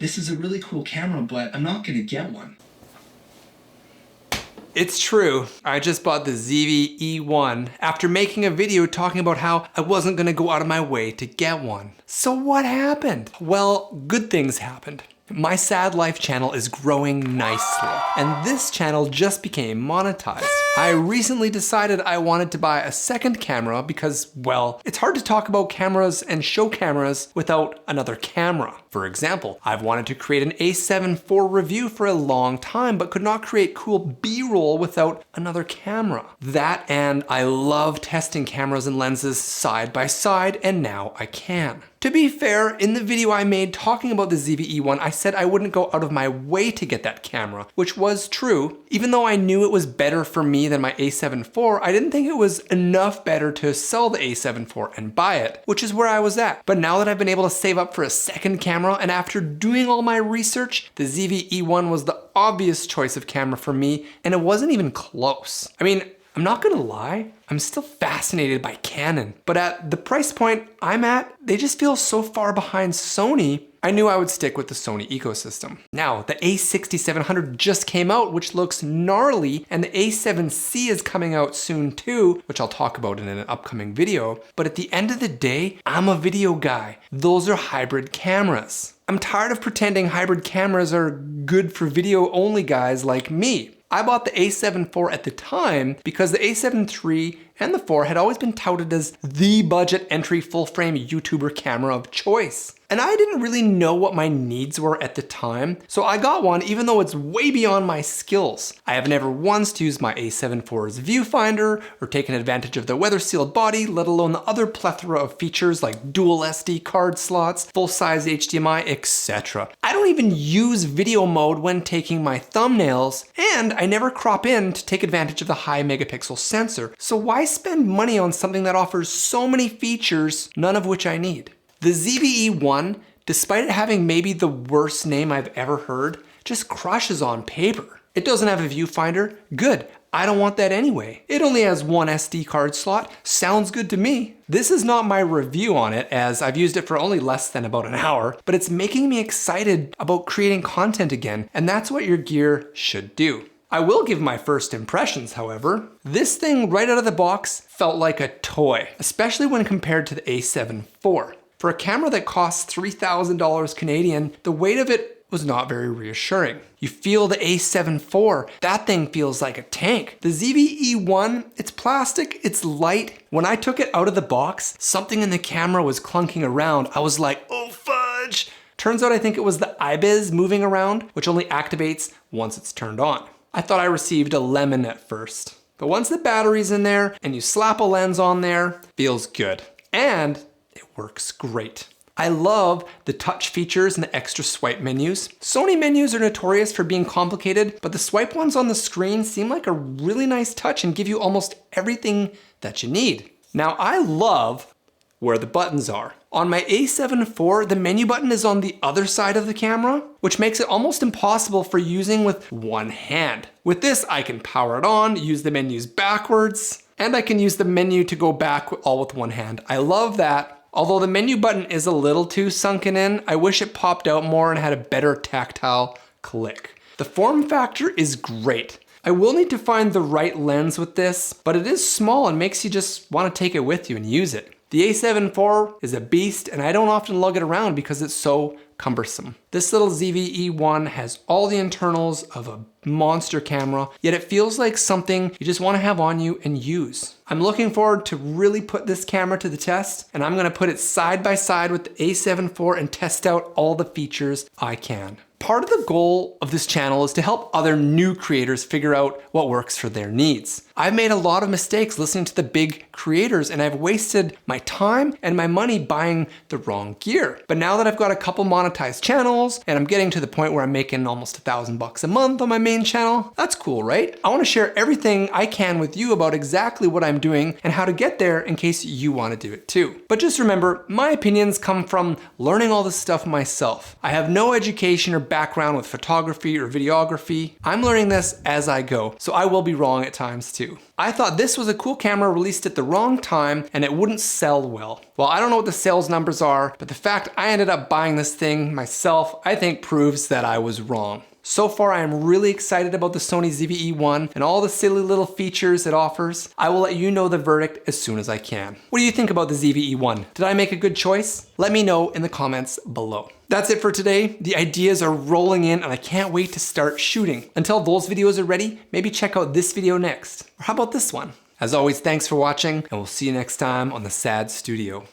this is a really cool camera, but I'm not gonna get one. It's true. I just bought the ZV-E1 after making a video talking about how I wasn't gonna go out of my way to get one. So what happened? Well, good things happened. My Sad Life channel is growing nicely, and this channel just became monetized. I recently decided I wanted to buy a second camera because, well, it's hard to talk about cameras and show cameras without another camera. For example, I've wanted to create an A7 IV review for a long time, but could not create cool B-roll without another camera. That, and I love testing cameras and lenses side by side, and now I can. To be fair, in the video I made talking about the ZV-E1, I said I wouldn't go out of my way to get that camera, which was true. Even though I knew it was better for me than my A7 IV, I didn't think it was enough better to sell the A7 IV and buy it, which is where I was at. But now that I've been able to save up for a second camera, and after doing all my research, the ZV-E1 was the obvious choice of camera for me, and it wasn't even close. I mean, I'm not gonna lie, I'm still fascinated by Canon, but at the price point I'm at, they just feel so far behind Sony, I knew I would stick with the Sony ecosystem. Now, the a6700 just came out, which looks gnarly, and the a7C is coming out soon too, which I'll talk about in an upcoming video, but at the end of the day, I'm a video guy. Those are hybrid cameras. I'm tired of pretending hybrid cameras are good for video only guys like me. I bought the a7 IV at the time because the a7 III and the 4 had always been touted as the budget entry full frame YouTuber camera of choice. And I didn't really know what my needs were at the time, so I got one even though it's way beyond my skills. I have never once used my a7 IV's viewfinder or taken advantage of the weather sealed body, let alone the other plethora of features like dual SD card slots, full-size HDMI, etc. I don't even use video mode when taking my thumbnails, and I never crop in to take advantage of the high megapixel sensor. So why spend money on something that offers so many features, none of which I need? The ZV-E1, despite it having maybe the worst name I've ever heard, just crushes on paper. It doesn't have a viewfinder. Good. I don't want that anyway. It only has one SD card slot. Sounds good to me. This is not my review on it, as I've used it for only less than about an hour, but it's making me excited about creating content again, and that's what your gear should do. I will give my first impressions, however. This thing right out of the box felt like a toy, especially when compared to the a7 IV. For a camera that costs $3,000 Canadian, the weight of it was not very reassuring. You feel the a7 IV, that thing feels like a tank. The ZV-E1, it's plastic, it's light. When I took it out of the box, something in the camera was clunking around. I was like, oh fudge. Turns out I think it was the IBIS moving around, which only activates once it's turned on. I thought I received a lemon at first. But once the battery's in there and you slap a lens on there, feels good. And it works great. I love the touch features and the extra swipe menus. Sony menus are notorious for being complicated, but the swipe ones on the screen seem like a really nice touch and give you almost everything that you need. Now I love where the buttons are. On my a7 IV, the menu button is on the other side of the camera, which makes it almost impossible for using with one hand. With this, I can power it on, use the menus backwards, and I can use the menu to go back all with one hand. I love that. Although the menu button is a little too sunken in, I wish it popped out more and had a better tactile click. The form factor is great. I will need to find the right lens with this, but it is small and makes you just want to take it with you and use it. The a7 IV is a beast, and I don't often lug it around because it's so cumbersome. This little ZV-E1 has all the internals of a monster camera, yet it feels like something you just want to have on you and use. I'm looking forward to really put this camera to the test, and I'm going to put it side by side with the a7 IV and test out all the features I can. Part of the goal of this channel is to help other new creators figure out what works for their needs. I've made a lot of mistakes listening to the big creators, and I've wasted my time and my money buying the wrong gear. But now that I've got a couple monetized channels and I'm getting to the point where I'm making almost $1,000 a month on my main channel, that's cool, right? I want to share everything I can with you about exactly what I'm doing and how to get there in case you want to do it too. But just remember, my opinions come from learning all this stuff myself. I have no education or background with photography or videography. I'm learning this as I go, so I will be wrong at times too. I thought this was a cool camera released at the wrong time and it wouldn't sell well. Well, I don't know what the sales numbers are, but the fact I ended up buying this thing myself, I think proves that I was wrong. So far, I am really excited about the Sony ZV-E1 and all the silly little features it offers. I will let you know the verdict as soon as I can. What do you think about the ZV-E1? Did I make a good choice? Let me know in the comments below. That's it for today. The ideas are rolling in and I can't wait to start shooting. Until those videos are ready, maybe check out this video next. Or how about this one? As always, thanks for watching and we'll see you next time on the SAD Studio.